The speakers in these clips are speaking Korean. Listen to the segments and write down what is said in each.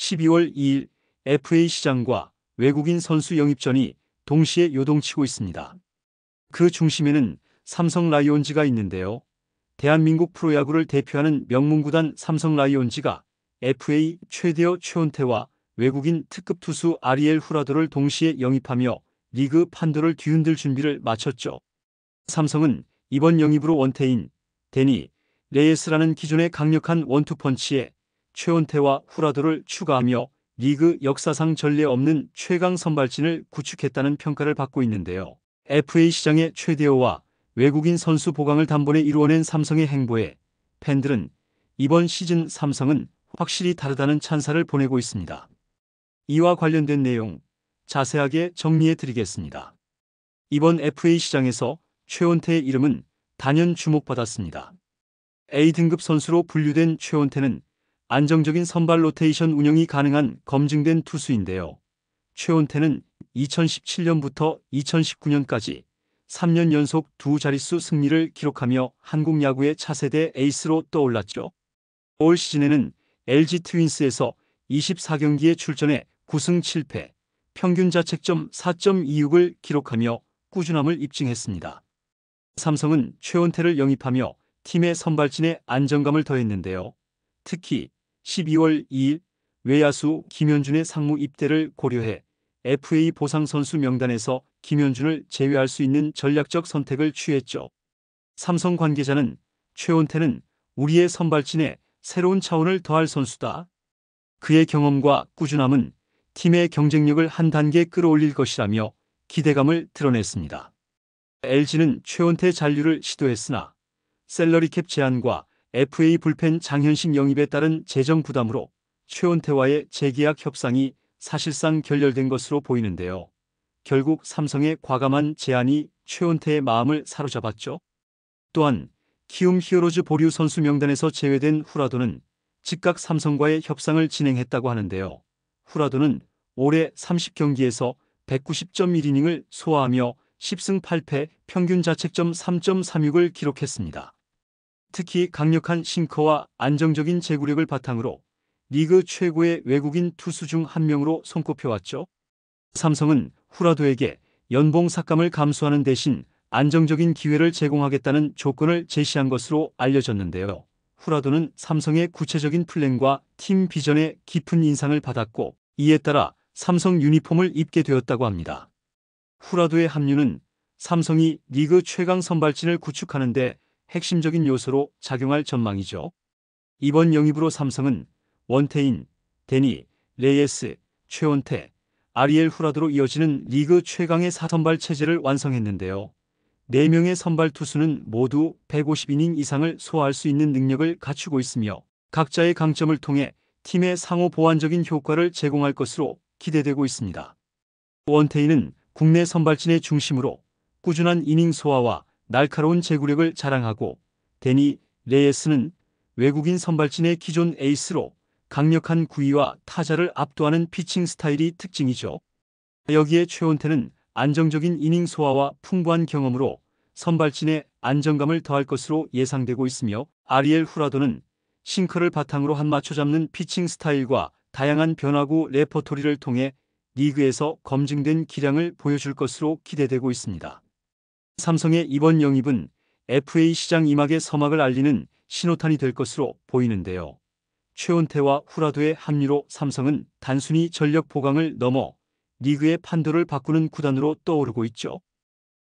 12월 2일 FA 시장과 외국인 선수 영입전이 동시에 요동치고 있습니다. 그 중심에는 삼성 라이온즈가 있는데요. 대한민국 프로야구를 대표하는 명문구단 삼성 라이온즈가 FA 최대어 최원태와 외국인 특급 투수 아리엘 후라도를 동시에 영입하며 리그 판도를 뒤흔들 준비를 마쳤죠. 삼성은 이번 영입으로 원태인, 데니, 레예스라는 기존의 강력한 원투펀치에 최원태와 후라도를 추가하며 리그 역사상 전례 없는 최강 선발진을 구축했다는 평가를 받고 있는데요. FA 시장의 최대어와 외국인 선수 보강을 단번에 이루어낸 삼성의 행보에 팬들은 이번 시즌 삼성은 확실히 다르다는 찬사를 보내고 있습니다. 이와 관련된 내용 자세하게 정리해 드리겠습니다. 이번 FA 시장에서 최원태의 이름은 단연 주목받았습니다. A등급 선수로 분류된 최원태는 안정적인 선발 로테이션 운영이 가능한 검증된 투수인데요. 최원태는 2017년부터 2019년까지 3년 연속 두 자릿수 승리를 기록하며 한국 야구의 차세대 에이스로 떠올랐죠. 올 시즌에는 LG 트윈스에서 24경기에 출전해 9승 7패, 평균 자책점 4.26을 기록하며 꾸준함을 입증했습니다. 삼성은 최원태를 영입하며 팀의 선발진에 안정감을 더했는데요. 특히 12월 2일 외야수 김현준의 상무 입대를 고려해 FA 보상 선수 명단에서 김현준을 제외할 수 있는 전략적 선택을 취했죠. 삼성 관계자는 최원태는 우리의 선발진에 새로운 차원을 더할 선수다. 그의 경험과 꾸준함은 팀의 경쟁력을 한 단계 끌어올릴 것이라며 기대감을 드러냈습니다. LG는 최원태 잔류를 시도했으나 셀러리캡 제한과 FA 불펜 장현식 영입에 따른 재정 부담으로 최원태와의 재계약 협상이 사실상 결렬된 것으로 보이는데요. 결국 삼성의 과감한 제안이 최원태의 마음을 사로잡았죠. 또한 키움 히어로즈 보류 선수 명단에서 제외된 후라도는 즉각 삼성과의 협상을 진행했다고 하는데요. 후라도는 올해 30경기에서 190.1이닝을 소화하며 10승 8패 평균 자책점 3.36을 기록했습니다. 특히 강력한 싱커와 안정적인 제구력을 바탕으로 리그 최고의 외국인 투수 중 한 명으로 손꼽혀왔죠. 삼성은 후라도에게 연봉 삭감을 감수하는 대신 안정적인 기회를 제공하겠다는 조건을 제시한 것으로 알려졌는데요. 후라도는 삼성의 구체적인 플랜과 팀 비전에 깊은 인상을 받았고 이에 따라 삼성 유니폼을 입게 되었다고 합니다. 후라도의 합류는 삼성이 리그 최강 선발진을 구축하는 데 핵심적인 요소로 작용할 전망이죠. 이번 영입으로 삼성은 원태인, 데니, 레예스, 최원태, 아리엘 후라도로 이어지는 리그 최강의 4선발 체제를 완성했는데요. 4명의 선발 투수는 모두 150이닝 이상을 소화할 수 있는 능력을 갖추고 있으며 각자의 강점을 통해 팀의 상호 보완적인 효과를 제공할 것으로 기대되고 있습니다. 원태인은 국내 선발진의 중심으로 꾸준한 이닝 소화와 날카로운 제구력을 자랑하고 데니, 레예스는 외국인 선발진의 기존 에이스로 강력한 구위와 타자를 압도하는 피칭 스타일이 특징이죠. 여기에 최원태는 안정적인 이닝 소화와 풍부한 경험으로 선발진의 안정감을 더할 것으로 예상되고 있으며 아리엘 후라도는 싱커를 바탕으로 한 맞춰 잡는 피칭 스타일과 다양한 변화구 레퍼토리를 통해 리그에서 검증된 기량을 보여줄 것으로 기대되고 있습니다. 삼성의 이번 영입은 FA 시장 임박의 서막을 알리는 신호탄이 될 것으로 보이는데요. 최원태와 후라도의 합류로 삼성은 단순히 전력 보강을 넘어 리그의 판도를 바꾸는 구단으로 떠오르고 있죠.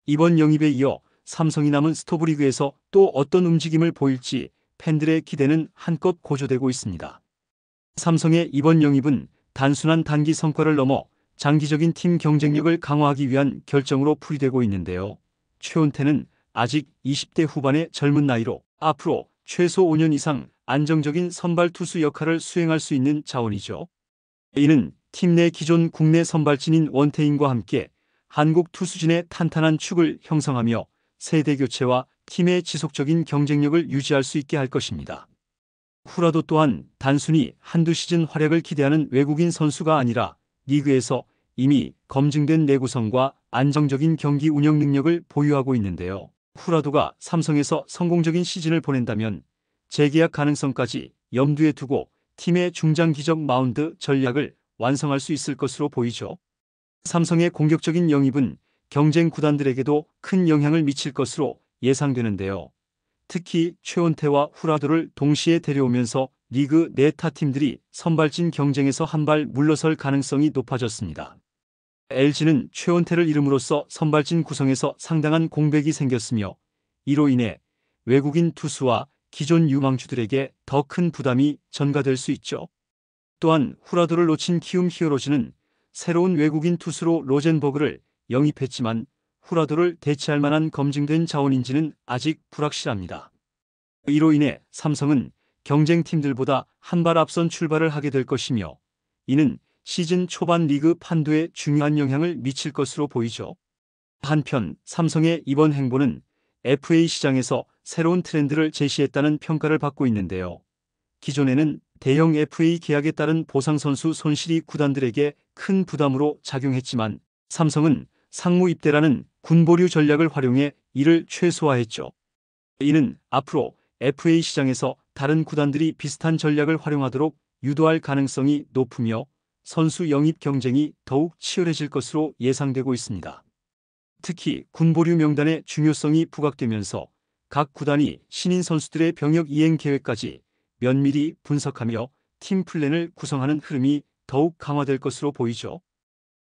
이번 영입에 이어 삼성이 남은 스토브리그에서 또 어떤 움직임을 보일지 팬들의 기대는 한껏 고조되고 있습니다. 삼성의 이번 영입은 단순한 단기 성과를 넘어 장기적인 팀 경쟁력을 강화하기 위한 결정으로 풀이되고 있는데요. 최원태는 아직 20대 후반의 젊은 나이로 앞으로 최소 5년 이상 안정적인 선발 투수 역할을 수행할 수 있는 자원이죠. 이는 팀 내 기존 국내 선발진인 원태인과 함께 한국 투수진의 탄탄한 축을 형성하며 세대 교체와 팀의 지속적인 경쟁력을 유지할 수 있게 할 것입니다. 후라도 또한 단순히 한두 시즌 활약을 기대하는 외국인 선수가 아니라 리그에서 이미 검증된 내구성과 안정적인 경기 운영 능력을 보유하고 있는데요. 후라도가 삼성에서 성공적인 시즌을 보낸다면 재계약 가능성까지 염두에 두고 팀의 중장기적 마운드 전략을 완성할 수 있을 것으로 보이죠. 삼성의 공격적인 영입은 경쟁 구단들에게도 큰 영향을 미칠 것으로 예상되는데요. 특히 최원태와 후라도를 동시에 데려오면서 리그 내 타 팀들이 선발진 경쟁에서 한 발 물러설 가능성이 높아졌습니다. LG는 최원태를 이름으로써 선발진 구성에서 상당한 공백이 생겼으며 이로 인해 외국인 투수와 기존 유망주들에게 더 큰 부담이 전가될 수 있죠. 또한 후라도를 놓친 키움 히어로즈는 새로운 외국인 투수로 로젠버그를 영입했지만 후라도를 대체할 만한 검증된 자원인지는 아직 불확실합니다. 이로 인해 삼성은 경쟁팀들보다 한 발 앞선 출발을 하게 될 것이며 이는 시즌 초반 리그 판도에 중요한 영향을 미칠 것으로 보이죠. 한편 삼성의 이번 행보는 FA 시장에서 새로운 트렌드를 제시했다는 평가를 받고 있는데요. 기존에는 대형 FA 계약에 따른 보상선수 손실이 구단들에게 큰 부담으로 작용했지만 삼성은 상무 입대라는 군보류 전략을 활용해 이를 최소화했죠. 이는 앞으로 FA 시장에서 다른 구단들이 비슷한 전략을 활용하도록 유도할 가능성이 높으며 선수 영입 경쟁이 더욱 치열해질 것으로 예상되고 있습니다. 특히 군보류 명단의 중요성이 부각되면서 각 구단이 신인 선수들의 병역 이행 계획까지 면밀히 분석하며 팀 플랜을 구성하는 흐름이 더욱 강화될 것으로 보이죠.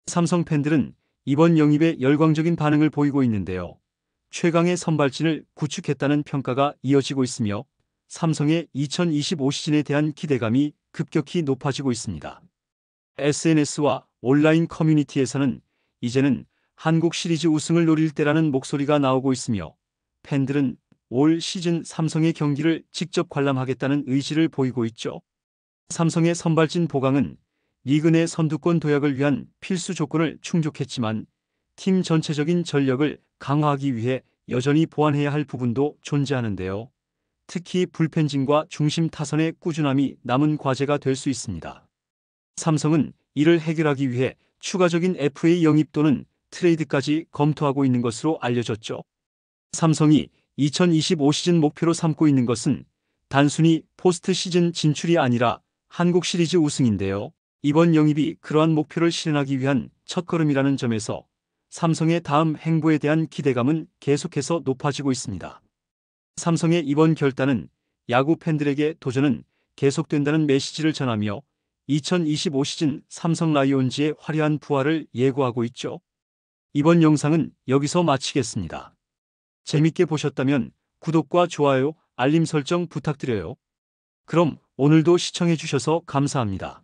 삼성 팬들은 이번 영입에 열광적인 반응을 보이고 있는데요. 최강의 선발진을 구축했다는 평가가 이어지고 있으며 삼성의 2025 시즌에 대한 기대감이 급격히 높아지고 있습니다. SNS와 온라인 커뮤니티에서는 이제는 한국 시리즈 우승을 노릴 때라는 목소리가 나오고 있으며 팬들은 올 시즌 삼성의 경기를 직접 관람하겠다는 의지를 보이고 있죠. 삼성의 선발진 보강은 리그 내 선두권 도약을 위한 필수 조건을 충족했지만 팀 전체적인 전력을 강화하기 위해 여전히 보완해야 할 부분도 존재하는데요. 특히 불펜진과 중심 타선의 꾸준함이 남은 과제가 될 수 있습니다. 삼성은 이를 해결하기 위해 추가적인 FA 영입 또는 트레이드까지 검토하고 있는 것으로 알려졌죠. 삼성이 2025 시즌 목표로 삼고 있는 것은 단순히 포스트 시즌 진출이 아니라 한국 시리즈 우승인데요. 이번 영입이 그러한 목표를 실현하기 위한 첫걸음이라는 점에서 삼성의 다음 행보에 대한 기대감은 계속해서 높아지고 있습니다. 삼성의 이번 결단은 야구 팬들에게 도전은 계속된다는 메시지를 전하며 2025 시즌 삼성 라이온즈의 화려한 부활을 예고하고 있죠. 이번 영상은 여기서 마치겠습니다. 재밌게 보셨다면 구독과 좋아요, 알림 설정 부탁드려요. 그럼 오늘도 시청해주셔서 감사합니다.